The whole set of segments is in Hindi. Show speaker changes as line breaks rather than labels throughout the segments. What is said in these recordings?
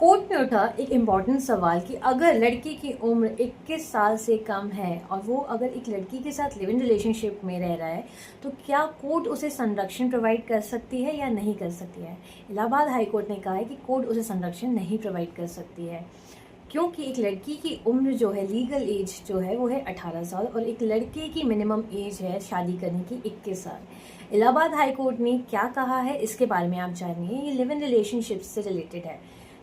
कोर्ट में उठा एक इम्पॉर्टेंट सवाल कि अगर लड़की की उम्र 21 साल से कम है और वो अगर एक लड़की के साथ लिव इन रिलेशनशिप में रह रहा है तो क्या कोर्ट उसे संरक्षण प्रोवाइड कर सकती है या नहीं कर सकती है। इलाहाबाद हाई कोर्ट ने कहा है कि कोर्ट उसे संरक्षण नहीं प्रोवाइड कर सकती है क्योंकि एक लड़की की उम्र जो है, लीगल एज जो है वो है 18 साल और एक लड़के की मिनिमम एज है शादी करने की 21 साल। इलाहाबाद हाई कोर्ट ने क्या कहा है इसके बारे में आप जानिए। ये लिव इन रिलेशनशिप से रिलेटेड है।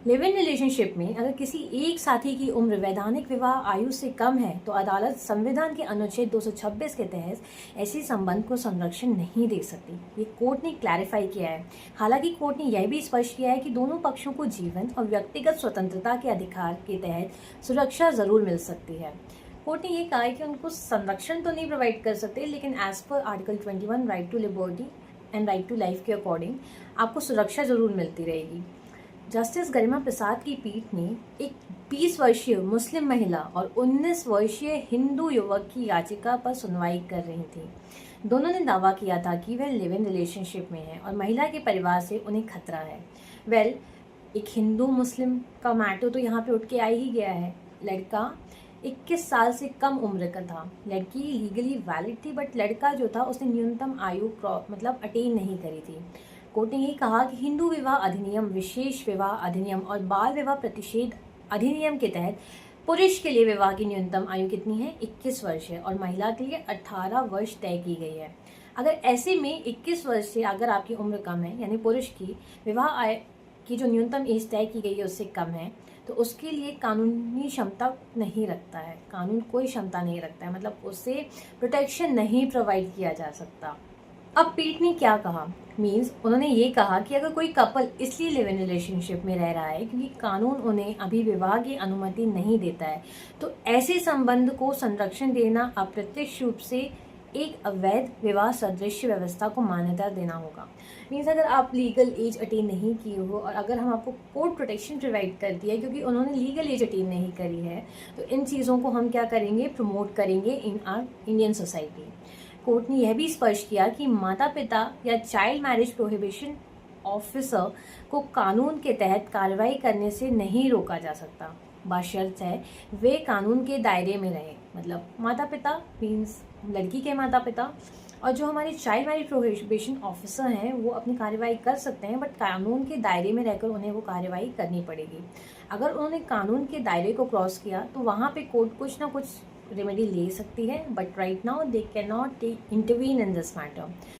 लिव इन रिलेशनशिप में अगर किसी एक साथी की उम्र वैधानिक विवाह आयु से कम है तो अदालत संविधान के अनुच्छेद 226 के तहत ऐसे संबंध को संरक्षण नहीं दे सकती। ये कोर्ट ने क्लैरिफाई किया है। हालांकि कोर्ट ने यह भी स्पष्ट किया है कि दोनों पक्षों को जीवन और व्यक्तिगत स्वतंत्रता के अधिकार के तहत सुरक्षा जरूर मिल सकती है। कोर्ट ने यह कहा है कि उनको संरक्षण तो नहीं प्रोवाइड कर सकते, लेकिन एज पर article 21 right to liberty and right to life के अकॉर्डिंग आपको सुरक्षा जरूर मिलती रहेगी। जस्टिस गरिमा प्रसाद की पीठ ने एक 20 वर्षीय मुस्लिम महिला और 19 वर्षीय हिंदू युवक की याचिका पर सुनवाई कर रही थी। दोनों ने दावा किया था कि वह लिव इन रिलेशनशिप में है और महिला के परिवार से उन्हें खतरा है। एक हिंदू मुस्लिम का मैटर तो यहाँ पे उठ के आ ही गया है। लड़का 21 साल से कम उम्र का था, लड़की लीगली वैलिड थी, बट लड़का जो था उसने न्यूनतम आयु मतलब अटेन नहीं करी थी। कोर्ट ने यही कहा कि हिंदू विवाह अधिनियम, विशेष विवाह अधिनियम और बाल विवाह प्रतिषेध अधिनियम के तहत पुरुष के लिए विवाह की न्यूनतम आयु कितनी है, 21 वर्ष है और महिला के लिए 18 वर्ष तय की गई है। अगर ऐसे में 21 वर्ष से अगर आपकी उम्र कम है, यानी पुरुष की विवाह की जो न्यूनतम एज तय की गई है उससे कम है, तो उसके लिए कानूनी क्षमता नहीं रखता है। कानून कोई क्षमता नहीं रखता है, मतलब उसे प्रोटेक्शन नहीं प्रोवाइड किया जा सकता। अब पीठ ने क्या कहा, मीन्स उन्होंने ये कहा कि अगर कोई कपल इसलिए लिव इन रिलेशनशिप में रह रहा है क्योंकि कानून उन्हें अभी विवाह की अनुमति नहीं देता है, तो ऐसे संबंध को संरक्षण देना अप्रत्यक्ष रूप से एक अवैध विवाह सदृश व्यवस्था को मान्यता देना होगा। मीन्स अगर आप लीगल एज अटेन नहीं किए हो और अगर हम आपको कोर्ट प्रोटेक्शन प्रोवाइड कर दिया क्योंकि उन्होंने लीगल एज अटेन नहीं करी है, तो इन चीज़ों को हम क्या करेंगे, प्रमोट करेंगे इन आर इंडियन सोसाइटी। कोर्ट ने यह भी स्पष्ट किया कि माता पिता या चाइल्ड मैरिज प्रोहिबिशन ऑफिसर को कानून के तहत कार्रवाई करने से नहीं रोका जा सकता, बशर्त है वे कानून के दायरे में रहे। मतलब माता पिता मीन्स लड़की के माता पिता और जो हमारे चाइल्ड मैरिज प्रोहिबिशन ऑफिसर हैं वो अपनी कार्रवाई कर सकते हैं, बट कानून के दायरे में रहकर उन्हें वो कार्रवाई करनी पड़ेगी। अगर उन्होंने कानून के दायरे को क्रॉस किया तो वहाँ पे कोर्ट कुछ ना कुछ रेमेडी ले सकती है, but right now they can not intervene in this matter.